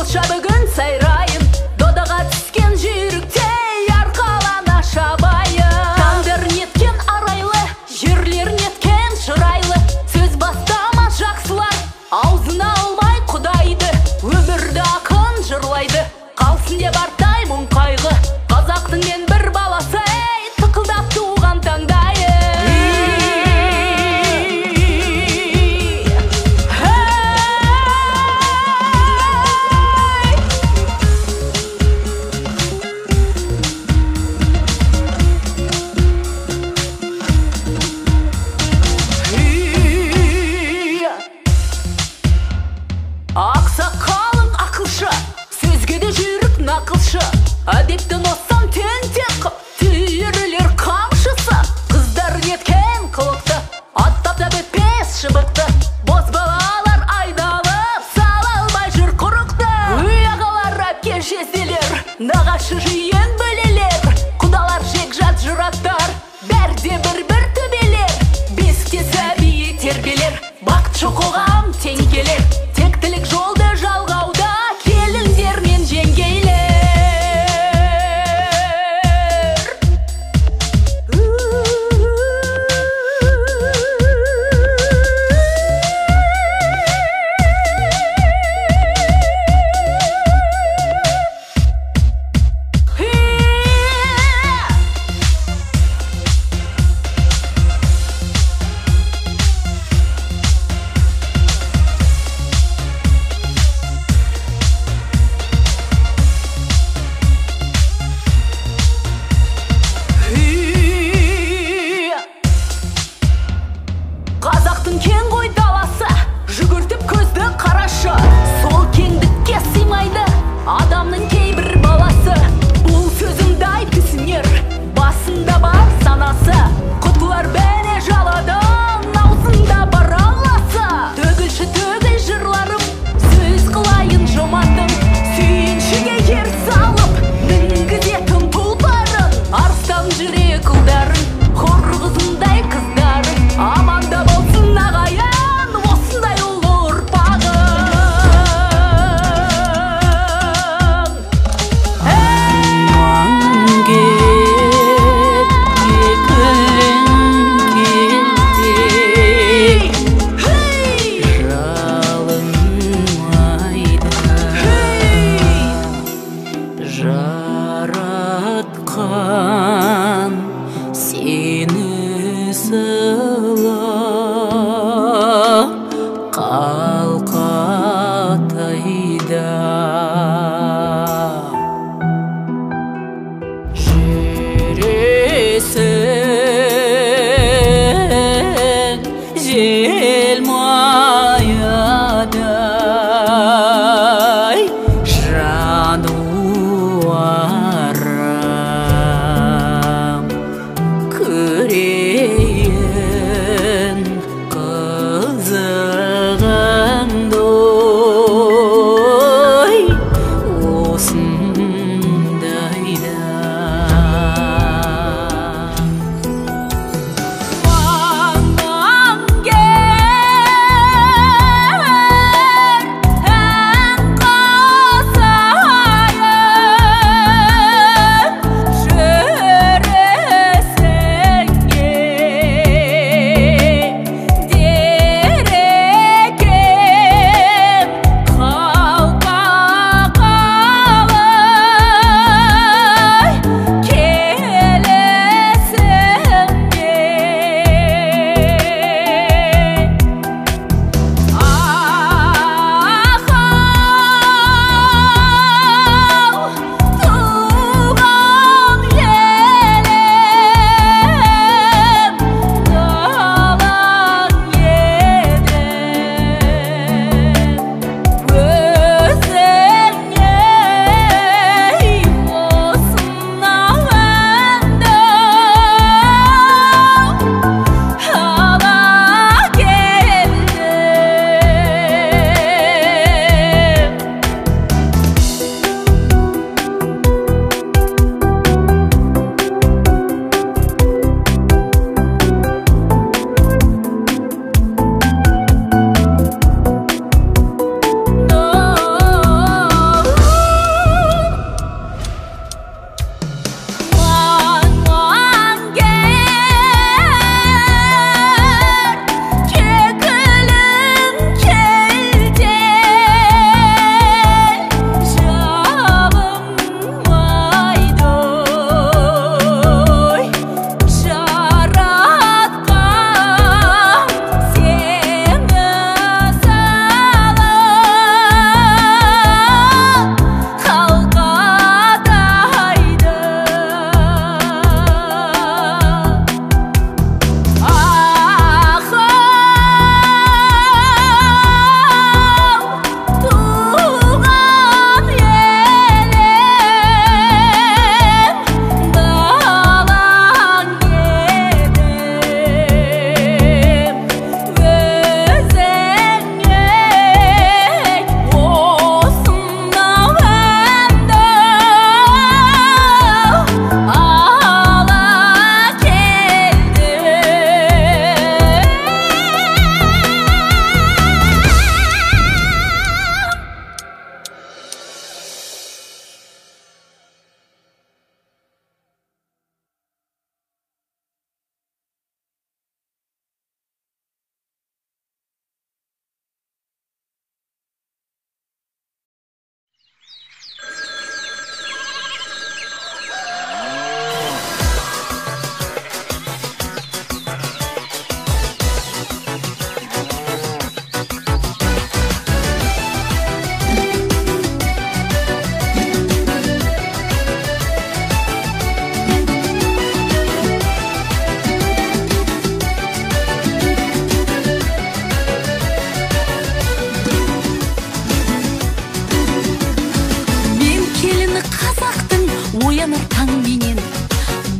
болша бүгін сайрайын, додаға түскен жүйріктей арқалана шабайын. Таңдар неткен арайлы, жерлер неткен шырайлы, сөз бастама жақсылар, аузына алмай құдайды, өмірді ақын жырлайды, қалсын деп артай мұң қайғы. Қазақтың мен бір баласы, тықылдап туған таңдайы. Ақсақалың ақылшы, сөзге де жүйрік нақылшы, әдептен озсаң тентек, түйірілер қамшысы. Қыздар неткен қылықты, аттап та бітпес шыбықты, бозбалалар айдалып сала алмай жүр құрықты. Үй ағалар әпке жезделер, нағашы жиен бөлелер, құдалар жекжат жұраттар, бәрде бір төбелер, бесікте сәбие тербелер, бақытшы қоғам тең келер, тектілік жолды жалғауда келіндер мен жеңгейлер. Қазақтың кен ғой даласы, жүгіртіп көзді қарашы, сол кеңдікке сыймайды адамның кейбір баласы. Бұл сөзімді ай түсінер, басында бар санасы, құтылар бәне жаладан, аузында бар алласы. Төгілші төгіл жырларым, сөз қылайын жомартым, сүйіншіге ер салып мінгізетін тұлпарын, арыстан жүрек ұлдарын, хор қызындай қыздарың, аманда болсын ағайын, осындай ұлы ұрпағың. Жаратқан сені сылап қалқатайда, жүресің желмаядай жануарым, көрейін қызығын. бақтың ояныр таң менен.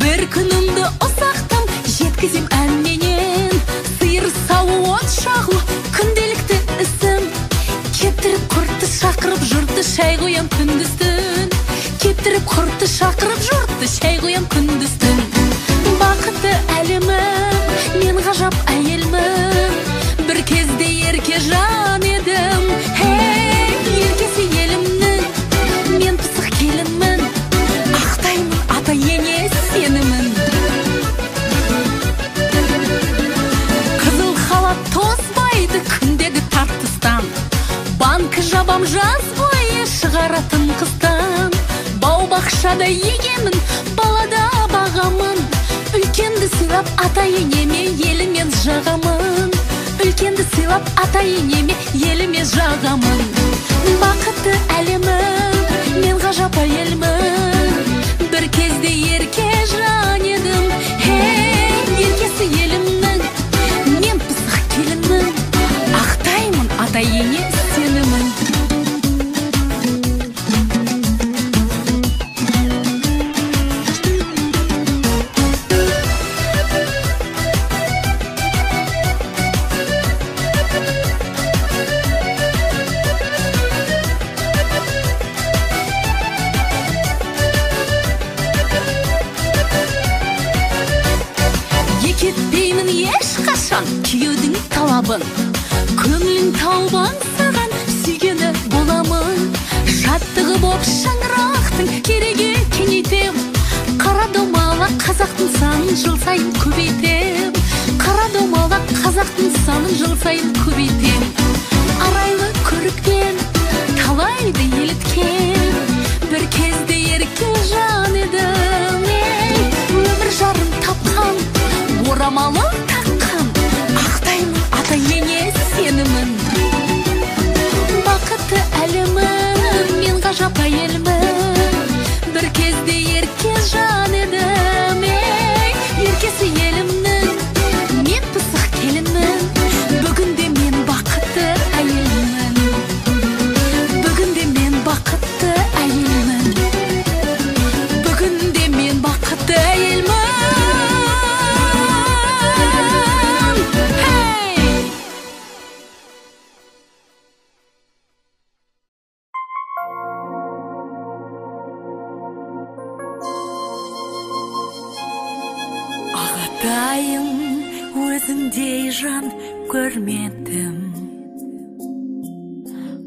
Бір күнімді ұсақтым жеткізем әнменен. Сиыр сауы от шағу күнделікті ісім. Кептіріп құртты шақырып жұртты шай қоям күндіз-түн. Кептіріп құртты шақырып жұртты шай қоям күндіз-түн. Бақытты әлемім, мен ғажап әйелмін. Бір кезде ерке жан едім. Еркесі елімнің, мен пысық келінмін. Ақтаймын ата ене сенімін. Қызыл халат тозбайды күндегі тартыстан. Банкі жабам жаз бойы шығаратын қыстан. Бау-бақшада егемін, балада бағамын. Үлкенді сыйлап ата енеме елімен жағамын. Үлкенді сыйлап ата енеме еліме жағамын. Бақытты әлемім, мен ғажап әйелмін. Бір кезде ерке жан едім. Еркесі елімнің, мен пысық келінмін. Ақтаймын ата ене сенімін. Кетпеймін ешқашан күйеудің талабын. Көңілін тауып аңсаған сүйгені боламын. Жаттығы боп шаңырақтың кереге кеңейтем. Қара домалақ қазақтың санын жыл сайын көбейтем. Қара домалақ қазақтың санын жыл сайын көбейтем. Арайлы көрікпен талайды еліткен. Бір кезде ерке жан едім. Өмір жарым тапқан, орамалы таққан. Ақтаймын ата ене сенімін. Бақытты әлемім, мен ғажап әйелмін. Бір кезде ерке жан едім. Еркесі елімнің, мен пысық келінмін. Бүгінде мен бақытты әйелмін. Бүгінде мен бақытты әйелмін. Бүгінде мен бақытты әйелмін. Ағатайым, өзіңдей жан көрмедім.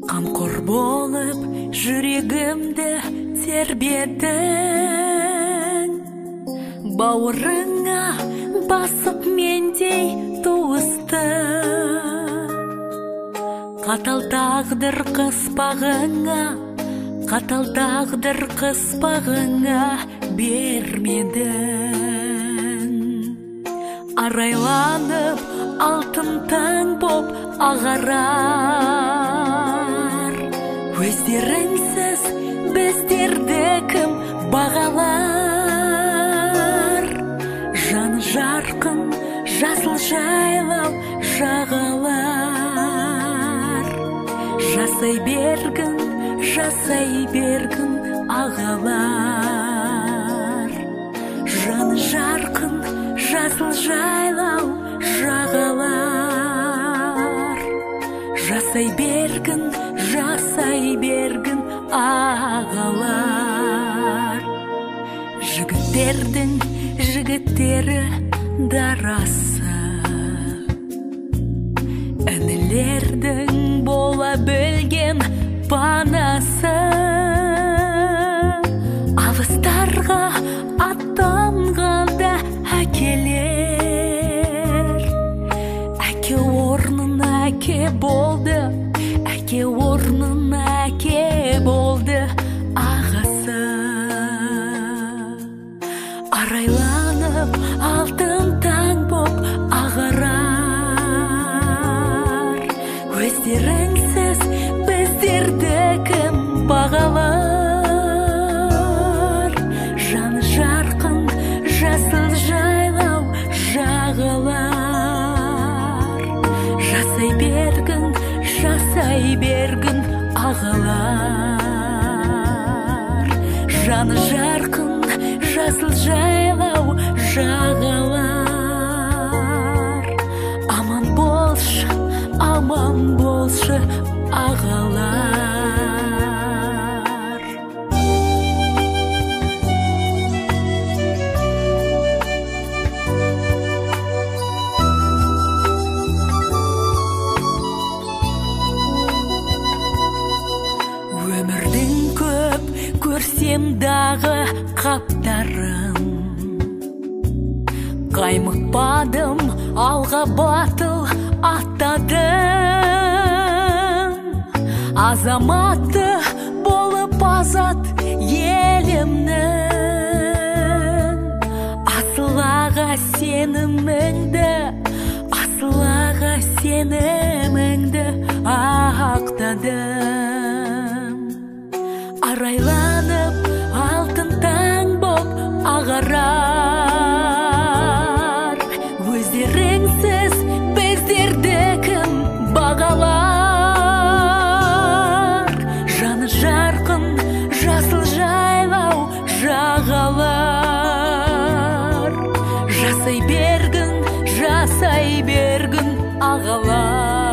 Қамқор болып жүрегімді тербедің. Бауырыңа басып мендей туысты. Қатал тағдыр қыспағыңа, қатал тағдыр қыспағыңа бермедің. Арайланып алтын таң боп ағарар. Өздеріңсіз біздерді кім бағалар? Жаны жарқын жасыл жайлау жағалар. Жасай бергін ағалар. Жаны жарқын жасыл жайлау жағалар. Жасай бергін ағалар. Жігіттердің жігіттері дарасы. Інілердің бола білген панасы. Авыстарға аттанғанда әкелер. Әке орнына әке болды, әке орнына әке болды ағасы. Арайланып алтын таң боп ағарар. Өздеріңсіз біздерді кім бағалар? Жаны жарқын жасыл жайлау жағалар. Жасай бергін ағалар. жаны жарқын жасыл жайлау жағалар. Аман болшы ағалар. Өмірдің көп көрсем дағы қаптарын, қаймықпадым, алға батыл аттадым. Азаматы болып азат елімнің, асыл аға сеніміңді ақтадым. Арайланып алтын таң боп ағарар, өздеріңсіз біздерді кім бағалар. Жаны жарқын жасыл жайлау жағалар. Жасай бергін ағалар.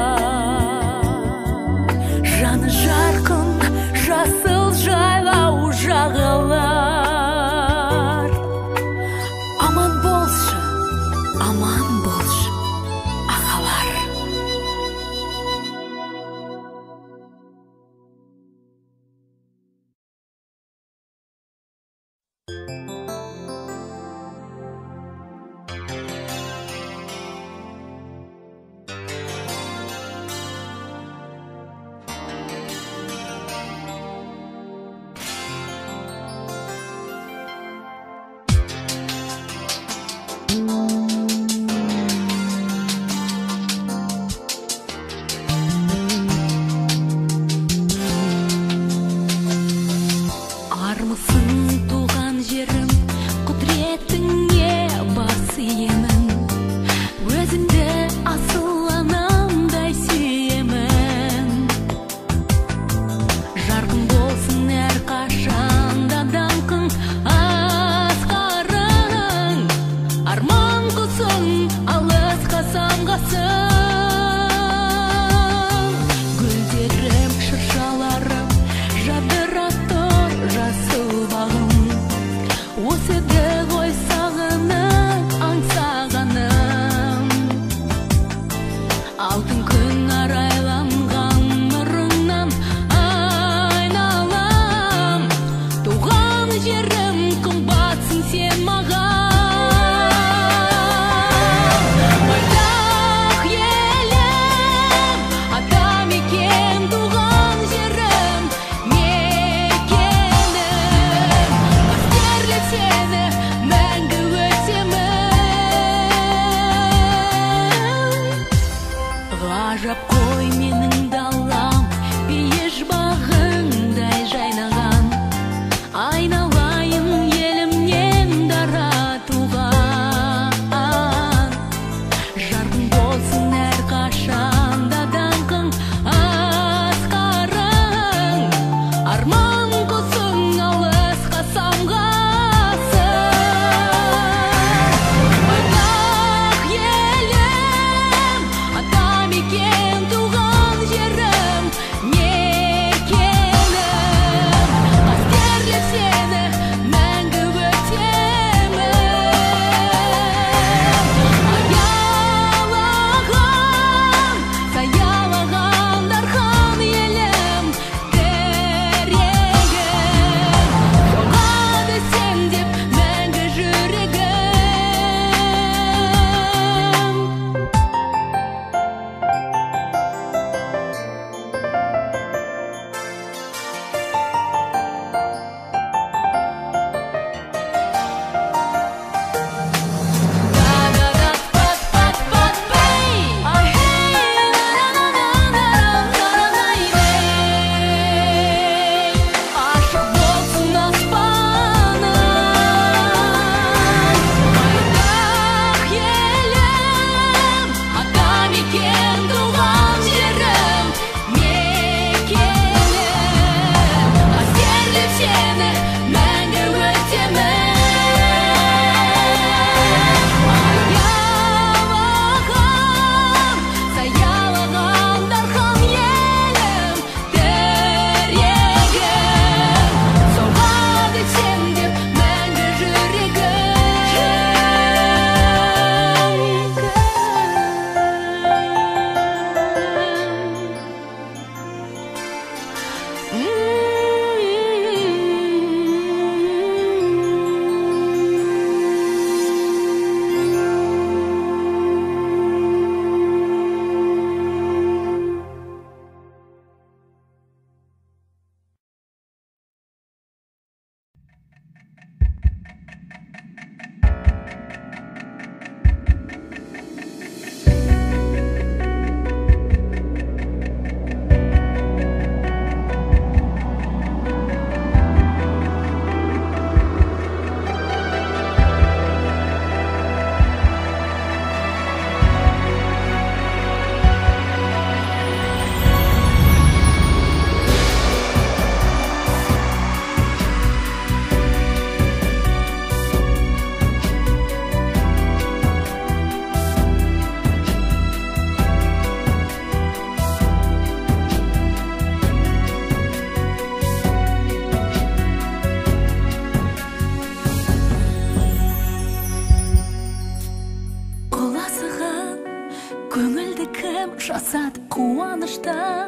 жасады қуанышта.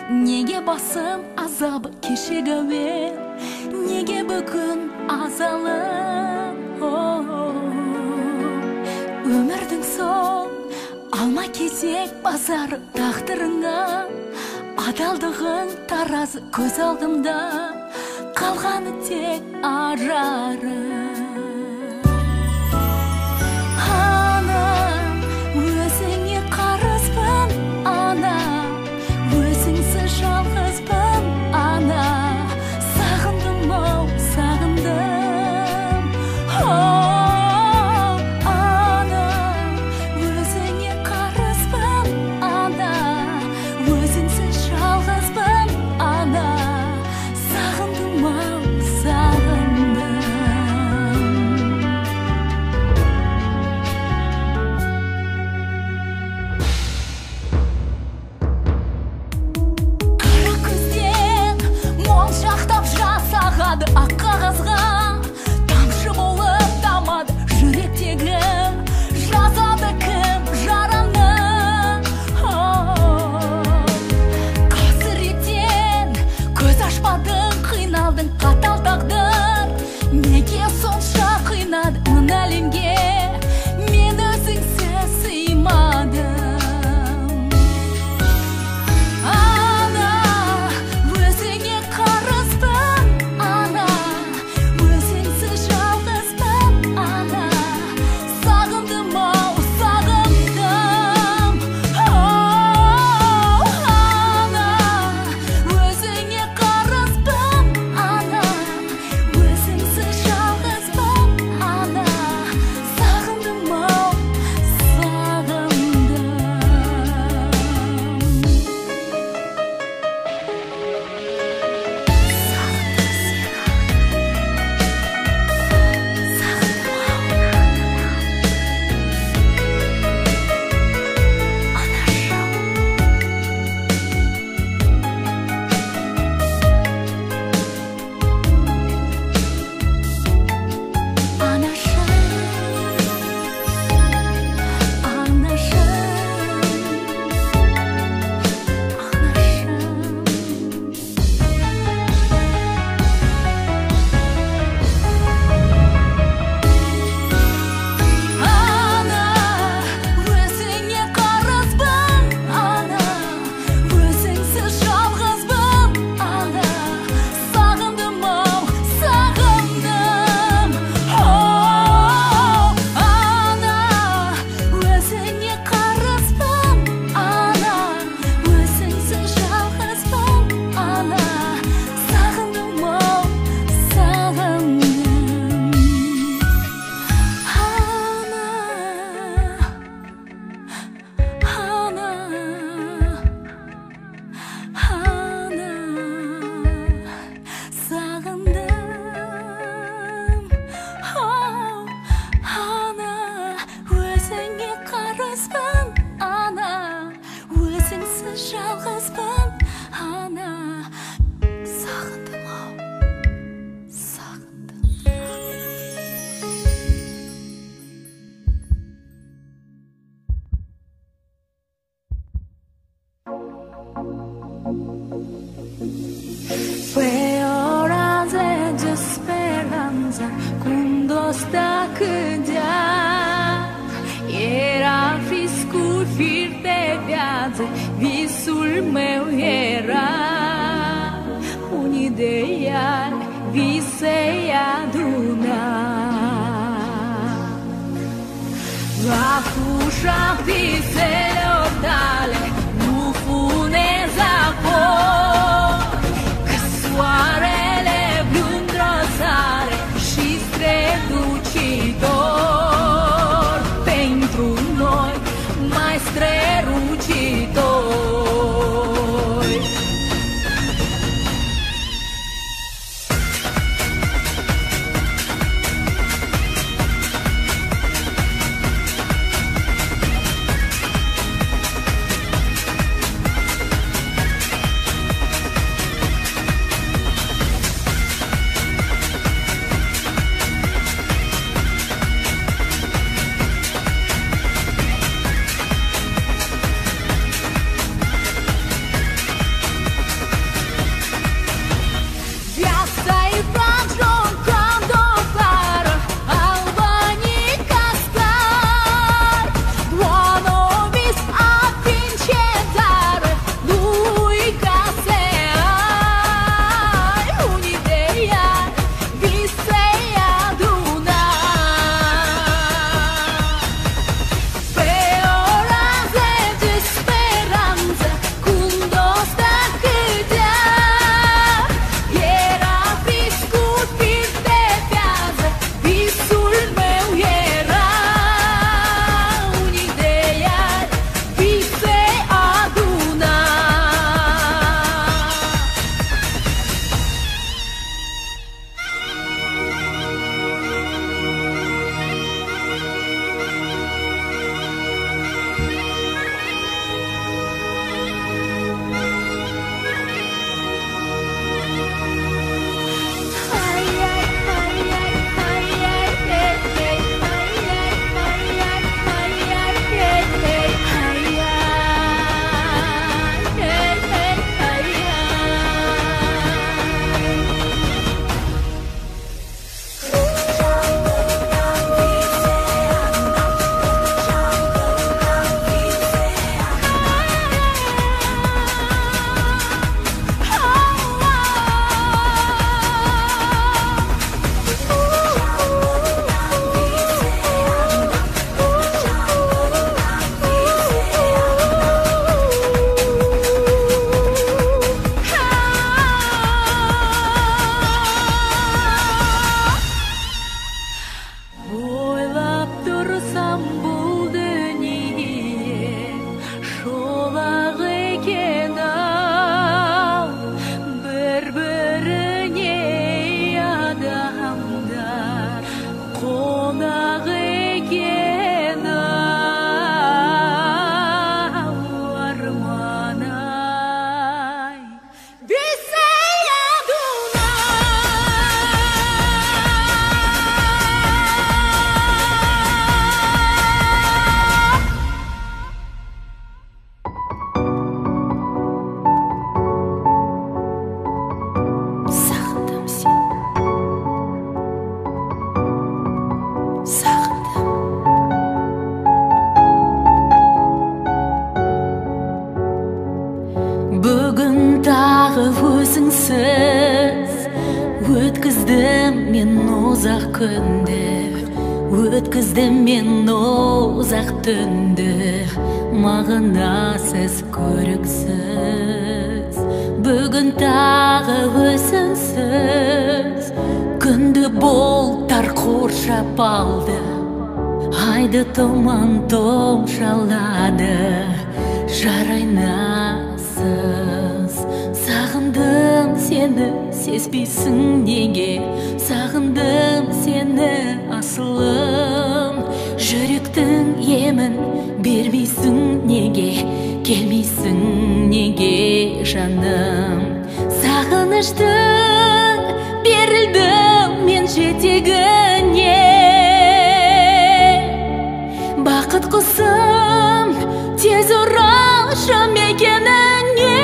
Неге басым азабы кешегімен, неге бүгін азалым? Өмірдің сол алма кезек базары тағдырыңа, адалдығың таразы көз алдымда, қалғаны тек ажары. Ана, өзіңе қарызбын, ана, өзіңсіз жалғызбын, ана, сағындым-ау, сағындым. Ана, өзіңе қарызбын, ана, өзіңсіз жалғызбын, ана, сағындым-ау, сағындым. Қара көзден моншақтап жас ағады ақ қағазға, тамшы болып тамады жүректегі, жазады кім жараны? Қасіреттен көз ашпадың, қиналдың, қатал тағдыр. Неге сонша қинады мына әлемге, мен өзіңсіз сыймадым. Ана, өзіңе қарызбын, ана, өзіңсіз жалғызбын, ана, сағындым-ау, сағындым. Ана, өзіңе қарызбын, ана, өзіңсіз жалғызбын, ана, сағындым-ау, сағындым. Жалғызбын, ана, сағындым-ау, сағындым. Fue horas de esperanza, kundos da kudya, era fiskur firte viaze, visul meu era unideal, visei adunat. Va fusha pisele otale, nu funeza po, că soarele blândrăsare și strălucitor, pentru noi mai strălucitor. күнді, өткіздім мен ұзақ түнді, мағынасыз көріксіз. Бүгін тағы өзіңсіз, күнді бұлттар қоршап алды, айды тұман томшалады, жарайнасыз. Сағындым сені, сезбейсің неге? Сағындым сені, асылым. Жүректің емін бермейсің неге? Келмейсің неге, жаным? Сағыныштың берілдім мен жетегіне, бақыт құсым тез оралшы мекеніне.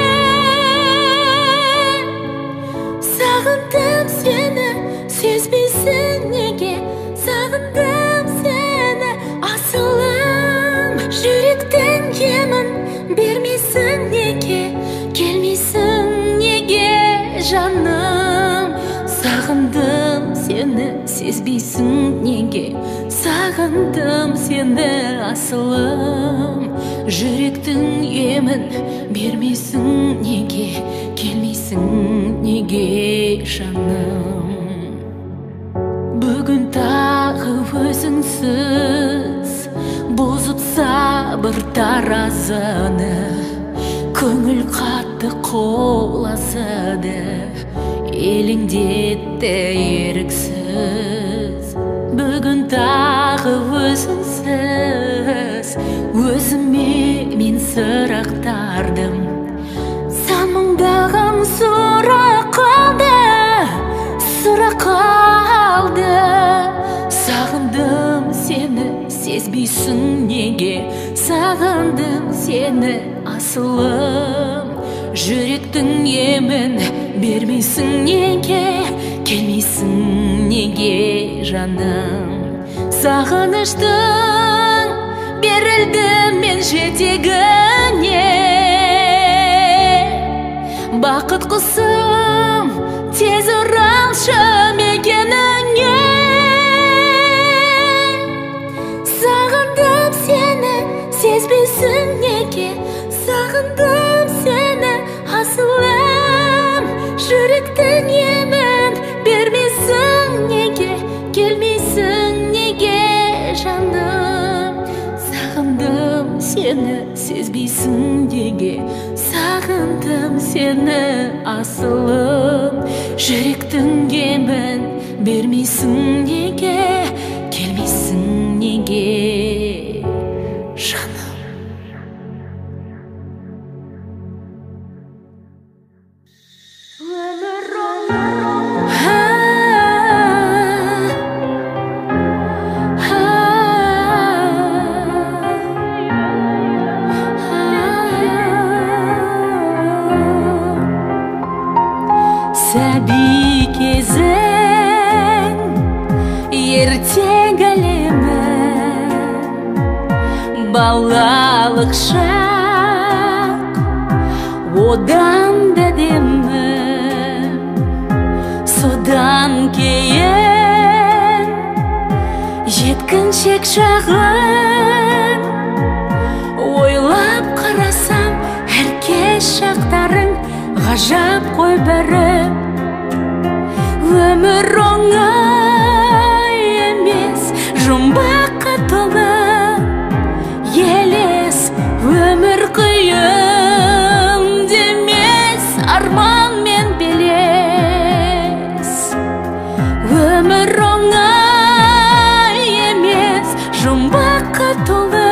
Сағындым сені, сезбейсің неге? Сағындым сені, асылым. Жүректің емін бермейсің неге? Келмейсің неге, жаным? Сағындым сені, сезбейсің неге? Сағындым сені, асылым. Жүректің емін бермейсің неге? Келмейсің неге, жаным? Бүгін тағы өзіңсіз бұзып сабыр таразыны, көңіл қатты қоласады, елеңдетті еріксіз. Бүгін тағы өзіңсіз, өзіме мен сұрақтардым, сан мыңдаған сұрақ қалды, сұрақ қалды. Сағындым сені, сезбейсің неге? Сағындым сені, асылым. Жүректің емін бермейсің неге? Келмейсің неге, жаным? Сағыныштың берілдім мен жетегіне, бақыт құсым тез оралшы мекеніне. Сағындым сені, сезбейсің неге? Сағындым сені, асылым. Жүректің емін бермейсің неге? Келмейсің неге, жаным? Сағындым сені, сезбейсің неге? Сағындым сені, асылым. Жүректің емін бермейсің неге? Келмейсің неге, жаным? Сәби кезің ертең әлемі, балалық шақ одан да демі. Содан кейін жеткіншек шағың, ойлап қарасам әркез шақтарың ғажап қой бәрі. Өмір оңай емес, жұмбаққа толы елес. Өмір қиын демес, арман мен белес. Өмір оңай емес, жұмбаққа толы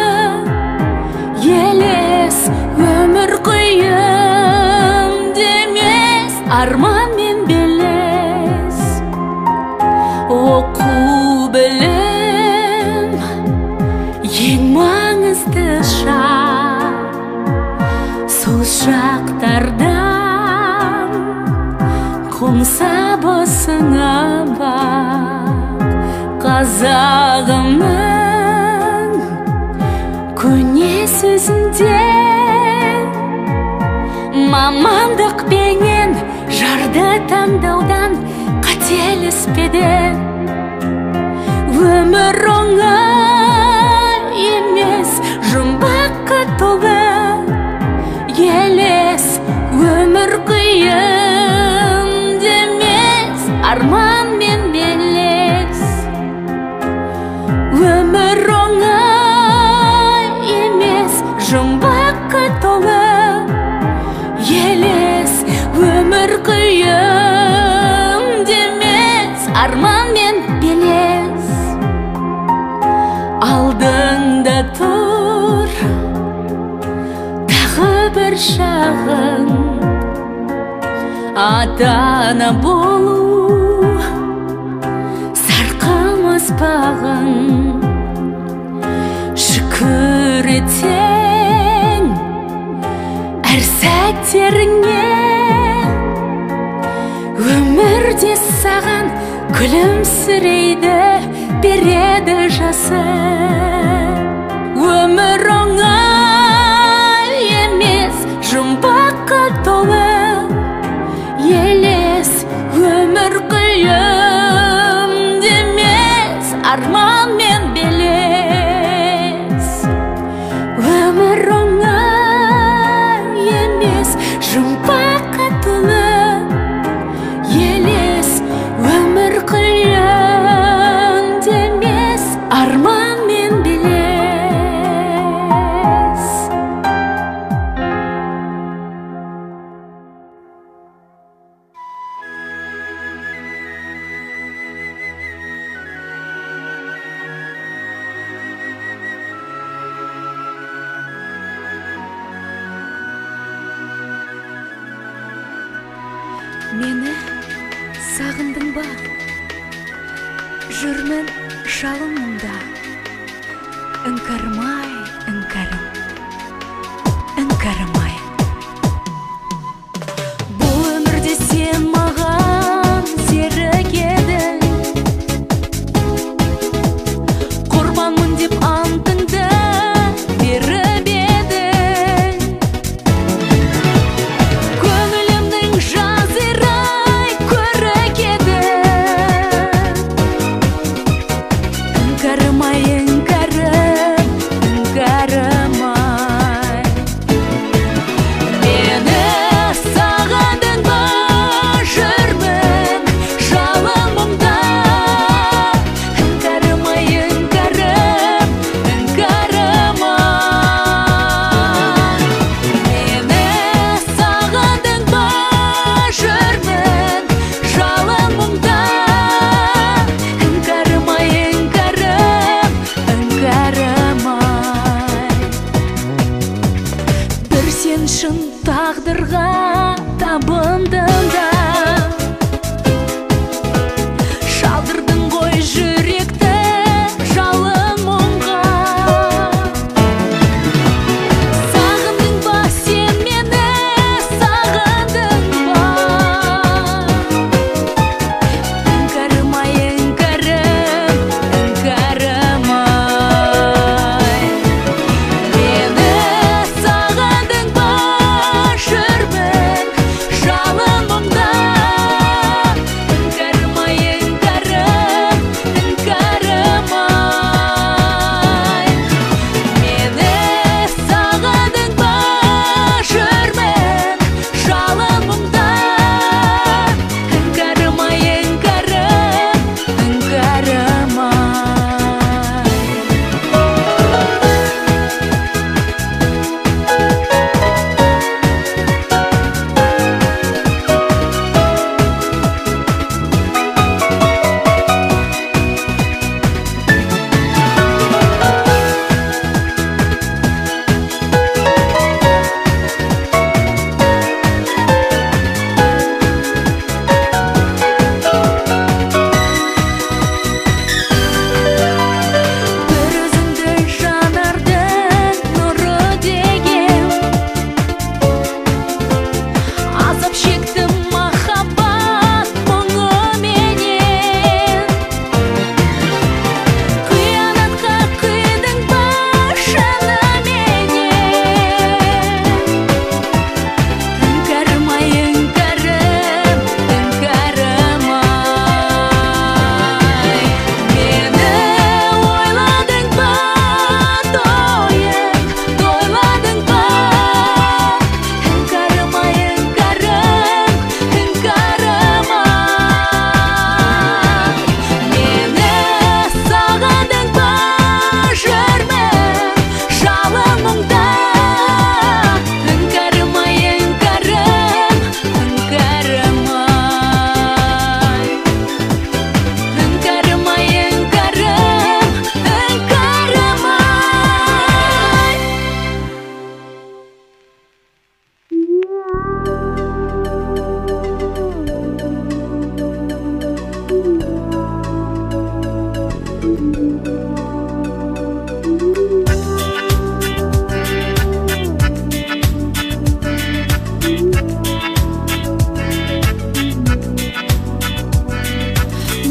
елес. Өмір қиын демес, арман мен белес. Оқу білім ең маңызды шақ. Сол шақтардан қонса босыңа бақ. Қазағымның көне сөзінде мамандық пенен жарды таңдаудан қателеспеді. алдымда тұр тағы бір шағын ата-ана болу сарқылмас бағын шүкір етсең әр сәттеріңе өмірде саған күлімсірейді береді жасын өмір оңай емес жұмбаққа толы елес өмір қиын емес арман мен белес өмір оңай емес жұмбаққа толы елес өмір қиын емес арман мен белес Мені сағындың ба? Жүрмін жалыныңда. Іңкәрмай, іңкәрім, іңкәрмай. Бұл өмірде сен маған серік едің. Құрбанмын деп антыңды беріп едің. Көңілімнің жазирай көрік еді. Іңкәрмай, іңкәрім, іңкәрмай.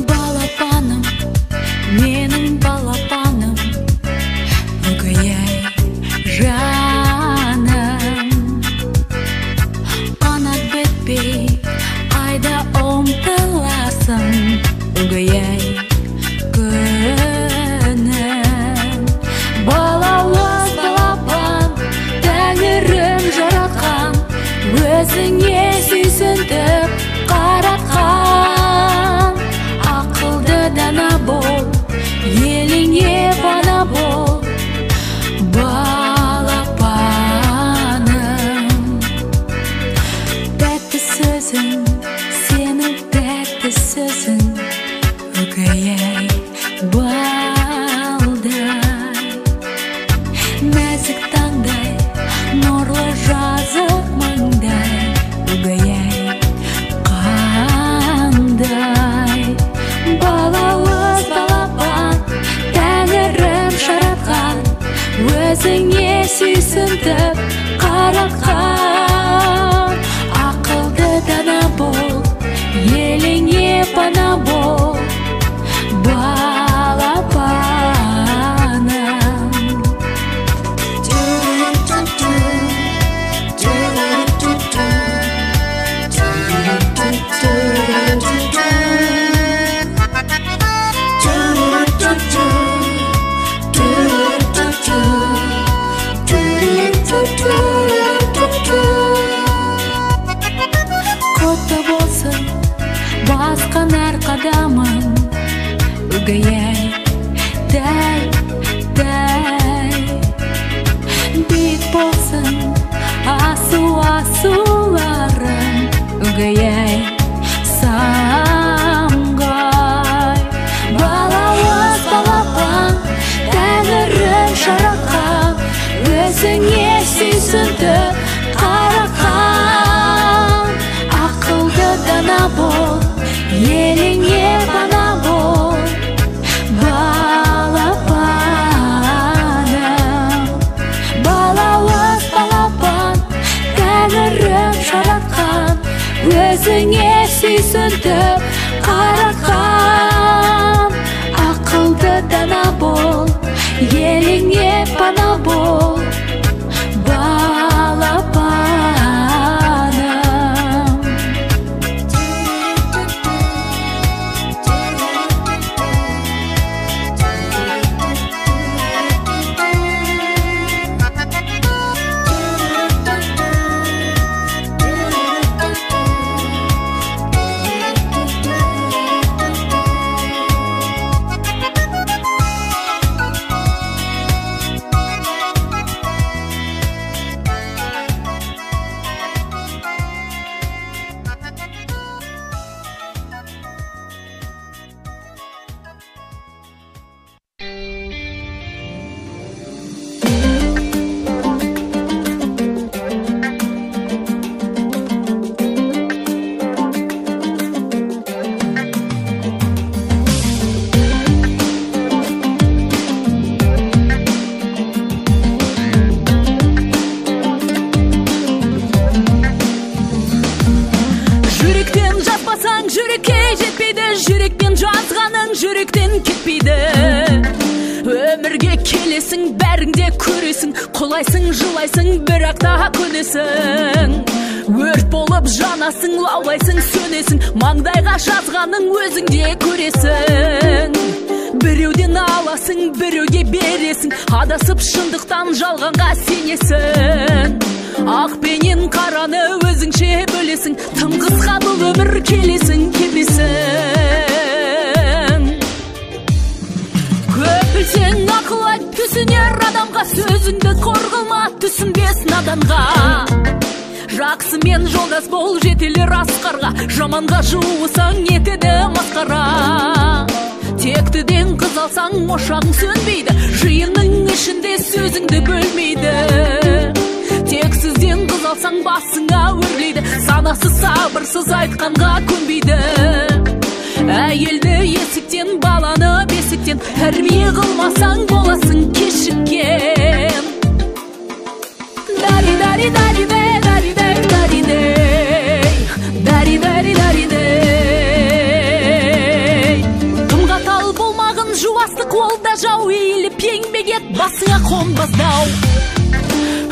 Балапаным, менің балапаным, өгей жаным. Қанат бітпей айда ұмтыласың, өгей күнім. Балауыз балапан, тәңірім жаратқан, өзіңе сүйсінтіп қаратқан. Ақылды дана бол, еліңе пана бол, балапаным. Тәтті сөзің, сенің тәтті сөзің, өгей балдай. Нәзік таңдай, нұрлы жазық маңдай, өгей қандай. Балауыз балапан, тәңірім жаратқан, өзіңе сүйсінтіп қаратқан. Ақылды дана бол, еліңе пана бол, балапаным. Құтты болсын басқан әр қадамың, өгей дәй. Биік болсын асуларың, өгей самғай. Балауыз балапан, тәңірім жаратқан, өзіңе сүйсінтіп қаратқан. Ақылды дана бол, еліңе пана бол, балапаным. Балауыз балапан, тәңірім жаратқан, өзіңе сүйсінтіп қаратқан. Ақылды дана бол, еліңе пана бол, балапаным. жүректен кетпейді. Өмірге келесің, бәріңде көресің, құлайсың, жылайсың, бірақ та көнесің. Өрт болып жанасың, лаулайсың, сөнесің, маңдайға жазғаның өзіңде көресің. Біреуден аласың, біреуге бересің, адасып шындықтан жалғанға сенесің. Ақ пенен қараны өзіңше бөлесің, тым қысқа бұл өмір, келесің, кетпесің. Көп білсең ақыл айт, түсінер адамға, сөзіңді қор қылма, түсінбес наданға. Жақсымен жолдас бол, жетелер асқарға, жаманға жуысаң етеді масқара. Тектіден қыз алсаң ошағың сөнбейді, жиынның ішінде сөзіңді бөлмейді. Тексізден қыз алсаң басыңа өрлейді, санасы сабырсыз айтқанға көнбейді. Әйелді есіктен, баланы бесіктен, көрсеткен, тәрбие қылмасаң боласың кешіккен. Дари дари дари дей, дари дей, дари дей, дари дари дари дей. Тым қатал болмағын жуастық ол да жау, иіліп еңбек ет, басыңа қонбаздау.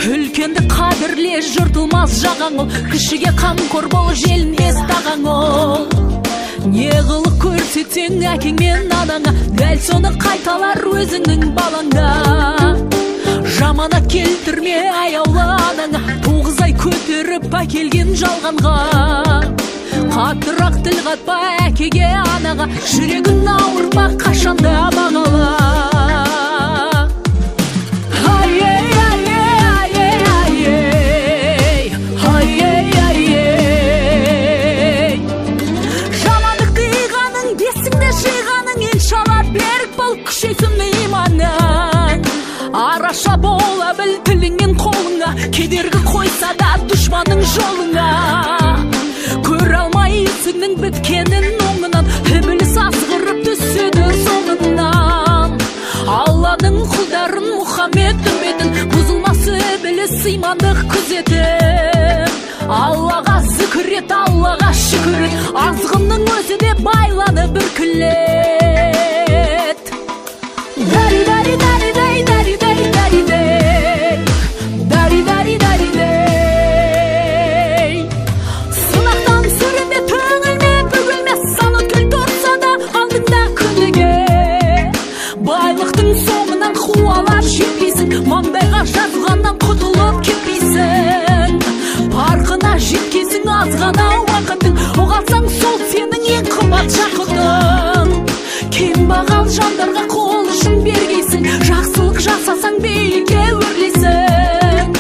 Үлкенді қадірле, жыртылмас жағаң ол, кішіге қамқор бол, желінбес тағаң ол. Не қылық көрсетсең әкең мен анаңа, дәл соны қайталар өзіңнің балаңда. Жаманат келтірме аяулы анаңа, 9 ай көтеріп әкелген жалғанға. Қаттырақ тіл қатпа әкеге анаға, жүрегін ауыртпа қашанда бағала. Араша бола біл тіліңмен қолыңа, кедергі қойса да дұшманың жолыңа. Көр алмай ісіңнің біткенін оңынан, ібіліс азғырып түседі соңынан. Алланың құлдарын Мұхаммед үмбетін, бұзылмасы ібіліс имандық күзетін. Аллаға зікір ет, Аллаға шүкір ет, азғынның өзі де байланы бір күлет. Дари дари дари дей, дари дей, дари дей, дари дари дари дей. Сынақтан сүрінбе, түңілме, бүгілме, сан өткіл тұрса да алдыңда күніге. Байлықтың соңынан қуалар жетпейсің, маңдайға жазғаннан құтылып кетпейсің. Парқына жеткесің азғана уақытың, оғалсаң сол сенің ең қымбат жақытың. Кем бағал жандарға қол ұшын бергейсің, жақсылық жасасаң бейікке өрлейсің.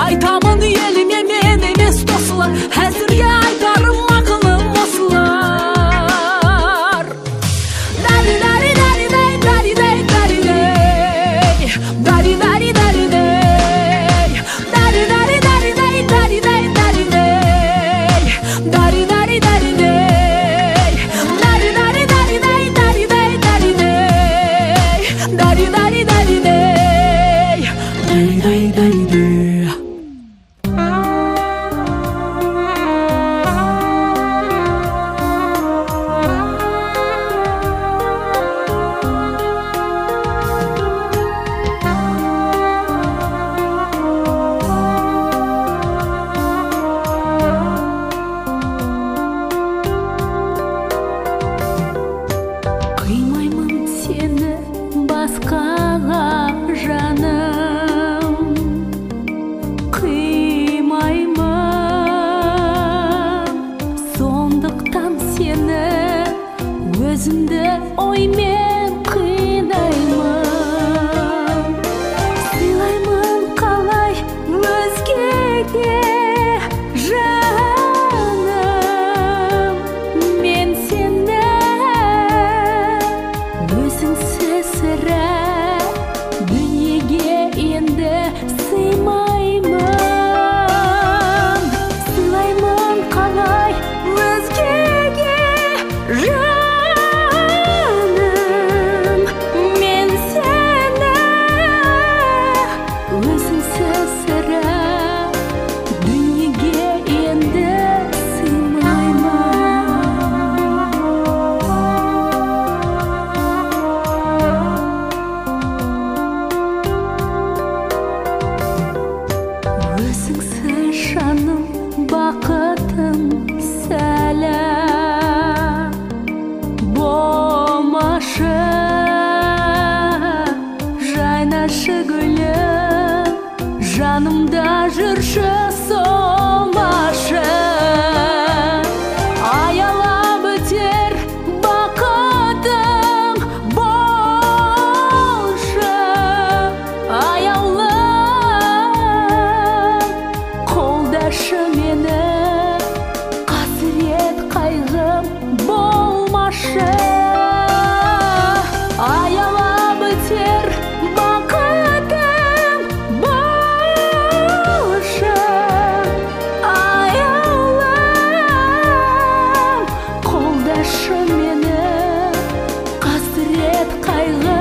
Айтамын еліме мен емес тосылар, әзірге айтарым ақылым осылар. Дари дари дари дей, дари дей, дари дей, дари дари дари дей, дари дари дари дей, дари дей, дари дей, дари дари дари дей. Дари дари дари дей, дари дари дари дей. Қимаймын сені басқаға жаным, қимаймын, сондықтан сені өзімді оймен қинаймын. Сыйлаймын қалай өзгеге жаным, мен сені өзіңсіз сірә дүниеге енді сыймаймын. Сыйлаймын қалай өзгеге жаным, мен сені өзіңсіз сірә дүниеге енді өзіңсіз жаным, бақытым сәлем болмашы, жайнашы гүлім, жанымда жүрші солмашы. Аялап өтер бақытым болшы, аяулы қолдашы мені, қасірет қайғым болмашы. Аялап өтер бақытым болшы, аяулым қолдашы мені, қасірет қайғы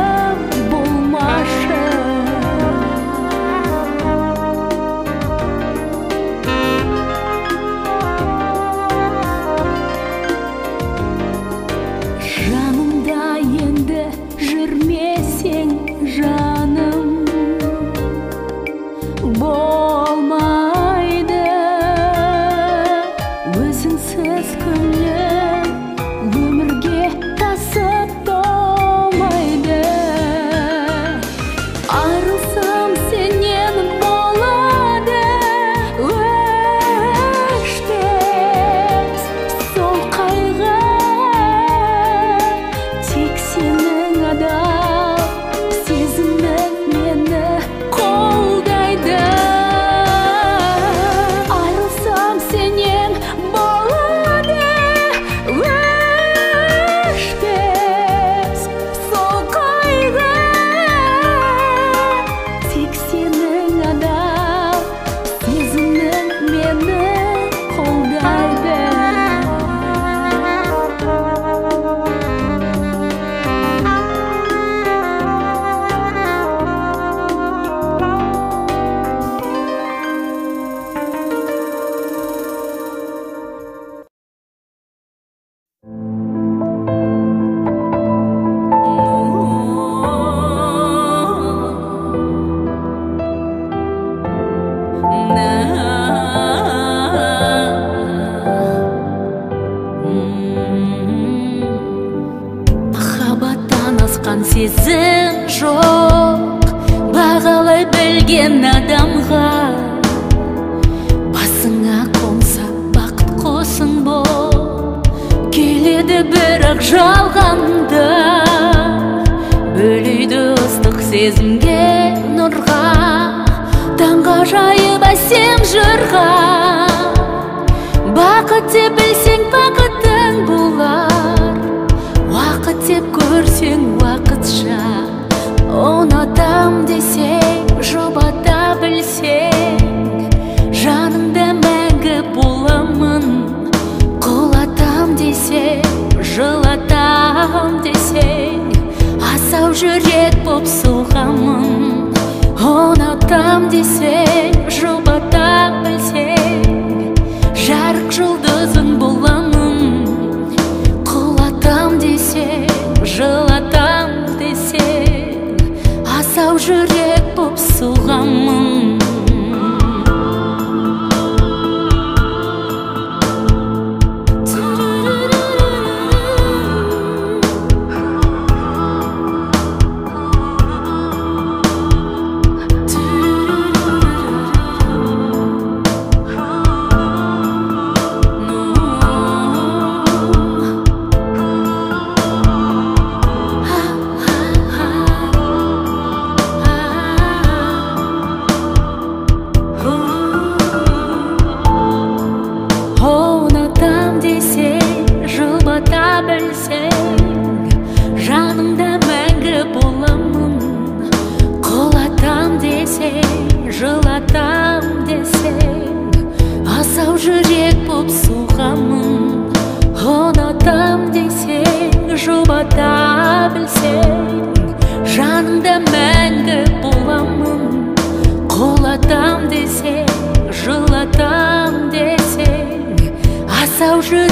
мен жоқ, бағалай білген адамға. Басыңа қонса бақыт қосын бол, келеді бірақ жалғанда. Бөлейді ыстық сезімге нұрға, таңғажайып әсем жырға. Бақыт деп білсең бақытың болар, уақыт деп көрсең уақытша. Ұнатам десең, жұбата білсең, жаныңда мәңгі боламын. Құлатам десең, жылатам десең, асау жүрек боп соғамын. Ұнатам десең, жұбата білсең, жарық жұлдызың боламын. Құлатам десең, жылатам десең, асау жүрек боп соғамын. Жаныңда мәңгі боламын. Құлатам десең, жылатам десең, асау жүрек боп соғамын. Ұнатам десең, жұбата білсең, жаныңда мәңгі боламын. Құлатам десең, жылатам десең, асау жүрек